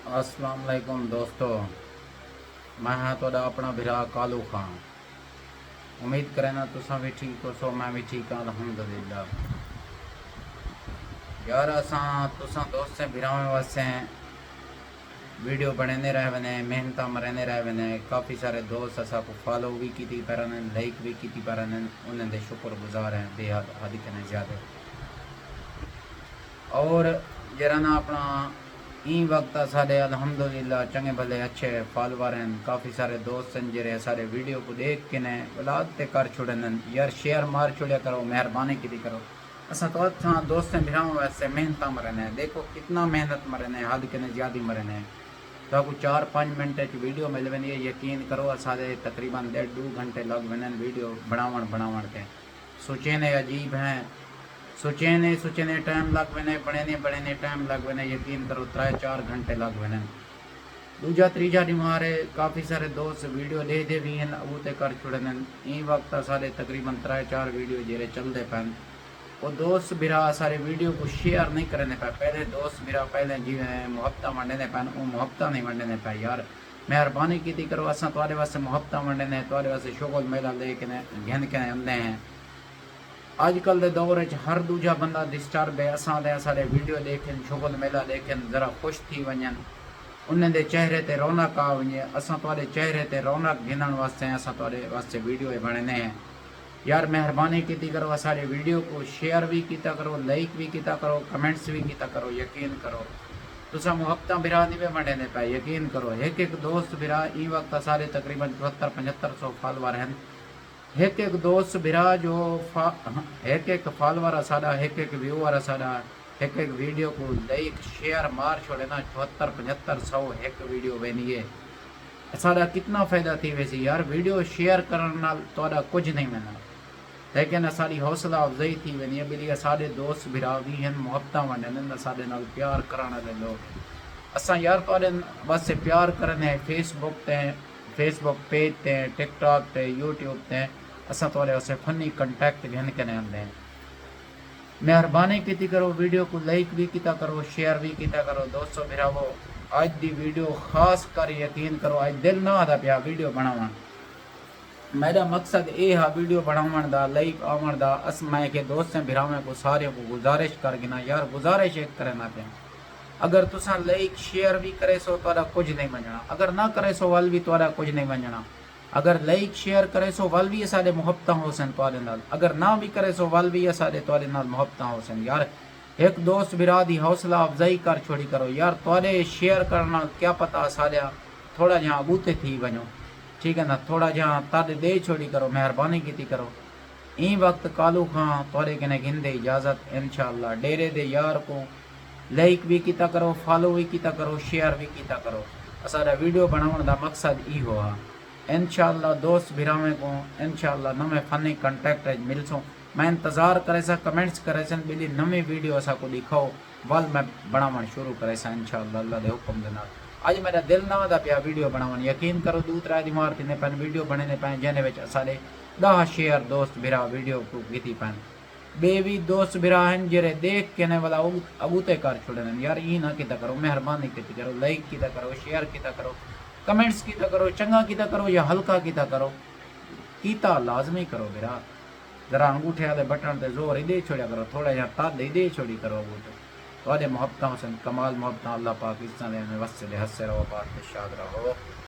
अस्सलाम वालेकुम दोस्तों, मैं हाँ तोड़ा अपना भिरा कालू खां। उम्मीद करें तुसां भी ठीक हो सो, मैं भी ठीक हाँ अल्हम्दुलिल्लाह। यार असां तुसां दोस्तें भिरावें वास्ते वीडियो बनेने रह वने, मेहनत मरेने रह वने। काफ़ी सारे दोस्त असा को फॉलो भी की पर लाइक भी की पर उन्हें दे शुक्रगुजार हैं बेहद हद कने ज़्यादा। और जरा ना अपना ई वक्त साढ़े अल्हम्दुलिल्लाह चंगे भले अच्छे फॉलोवर हैं। काफ़ी सारे दोस्त हैं जरे सारे वीडियो को देख के ने औलाद ते कर छुड़न यार शेयर मार छुड़िया करो, मेहरबानी की करो। असा तो अच्छा दोस्तें भिराओं वैसे मेहनत मरने, देखो कितना मेहनत मरने हद के ने ज़्यादा मरने। तो आपको 4-5 मिनट वीडियो मिल वनी है, यकीन करो सारे तकरीबन 1.5-2 घंटे लग वन वीडियो बनावन के। सोचे ने अजीब हैं, सोचेने टाइम लग वने, बने टाइम लग वने, यकीन करो 3-4 घंटे लग वने। दूजा तीजा डी मारे काफ़ी सारे दोस्त वीडियो दे भी हैं वो ते कर छुड़न। ई वक्त सारे तकरीबन 3-4 वीडियो जेरे चलते पैन। वो दोस्त बिरा सारे वीडियो को शेयर नहीं करने पे। पहले दोस्त बिरा पहले जिवें मुहब्बत वंडने पैन, वो मुहब्बत नहीं वंडने पे। यार मेहरबानी की करो, असा तुहाडे वास्ते मुहब्बत वंडने, तुहाडे वास्ते शुगल मेला लेके घिन के आंदे हैं। आजकल के दौर हर दूजा बंदा डिस्टर्ब है। असां सारे वीडियो देखें, शुगल मेला देखें, ज़रा खुश थी वजन, उन्हें दे चेहरे ते रौनक आ वजे। असां तुहाडे चेहरे ते रौनक गिनण वास्ते असां तुहाडे वास्ते वीडियो बनने हैं। यार मेहरबानी की करो, सारे वीडियो को शेयर भी किया करो, लाइक भी किया करो, कमेंट्स भी किया करो। यकीन करो तुसा मुहब्बत बिरा नहीं पे मंडने पे। यकीन करो एक दोस्त बिरा ई वक्त सारे तकरीबन 74-75 फॉलोवर हैं। एक दोस्त बिरा जो एक फॉलोवर साड़ा, एक व्यूअर साड़ा, एक वीडियो को लाइक शेयर मार छोड़े ना 74-75 एक वीडियो बनी है। साड़ा कितना फायदा थी वैसे यार, वीडियो शेयर करने नाल तोड़ा कुछ नहीं मिलना, लेकिन साड़ी हौसला अफजाई थी वनी है। बिली साढ़े दोस्त बिरा भी हैं, मुहब्बत वंडन साढ़े नाल प्यार कराने वाले लोग। असा यार तुहाडे वास्ते प्यार करने फेसबुक पेज ते, टिकटॉक ते, यूट्यूब ते असा तुहाडे वास्ते फनी कंटेक्ट घिन के आंदे हैं। मेहरबानी की करो, वीडियो को लाइक भी किया करो, शेयर भी किया करो। दोस्तों बिरावो आज दी वीडियो खास कर यकीन करो आज दिल ना आता पिया वीडियो बनावन। मेरा मकसद ये है वीडियो बनावन दा, लाइक आवन दा। अस मैं के दोस्तें बिरावें को सारे को गुजारिश कर गिना यार, गुजारिश एक करना पे। अगर तुसा लाइक शेयर भी करे सो तो कुछ नहीं बनना, अगर ना करे सो वल भी तो कुछ नहीं बनना। अगर लाइक शेयर करे सो वल भी साढ़े मुहब्बत हो सन तुहाडे नाल, अगर ना भी करे सो वल भी साढ़े तुहाडे नाल मुहब्बत हो सन। यार एक दोस्त बिरा दी हौसला अफजाई कर छोड़ी करो यार, तुहाडे शेयर करना क्या पता साढ़े थोड़ा जहाँ अबूते थी वनो, ठीक है ना, थोड़ा जहाँ तादे दे छोड़ी करो। मेहरबानी की करो। ई वक्त कालू खां तुहाडे कने गिंदे इजाज़त इंशाअल्लाह। डेरे दे यार को लाइक भी किया करो, फॉलो भी किया करो, शेयर भी किया करो। असारा वीडियो बनाने का मकसद ई हुआ। इंशाअल्लाह दोस्त बिरावे को इंशाअल्लाह नवे फनी कंटेक्ट मिलसों। मैं इंतज़ार करे सा, कमेंट्स करे सन, बिली नवी वीडियो असा को दिखाओ वल मैं बनावन शुरू करे सा इंशाअल्लाह अल्लाह दे हुक्म दे नाल। आज मेरा दिल ना दा पिया वीडियो बनावन, यकीन करो 2-3 दिन मार थिने पैन वीडियो बने पैन, जने विच असारे 10 शेयर दोस्त बिरा वीडियो को कीती पैन। बे भी दोस्त बिरा हैं जरे देख के ने वाला अबूते कर छोड़न। यार ई ना किता करो, मेहरबानी की करो, लाइक किता करो, शेयर किता करो, कमेंट्स किता करो, चंगा किता करो या हल्का किता करो, कीता लाजमी करो बिरा। जरा अंगूठे वाले बटन ते जोर ही दे छोड़ा करो, थोड़ा या ताद दे छोड़ी करो। वो तो मुहब्बत हसन कमाल मुहब्बत अल्लाह पाक इस में वस्से हंसे रहो, बात शाद रहो।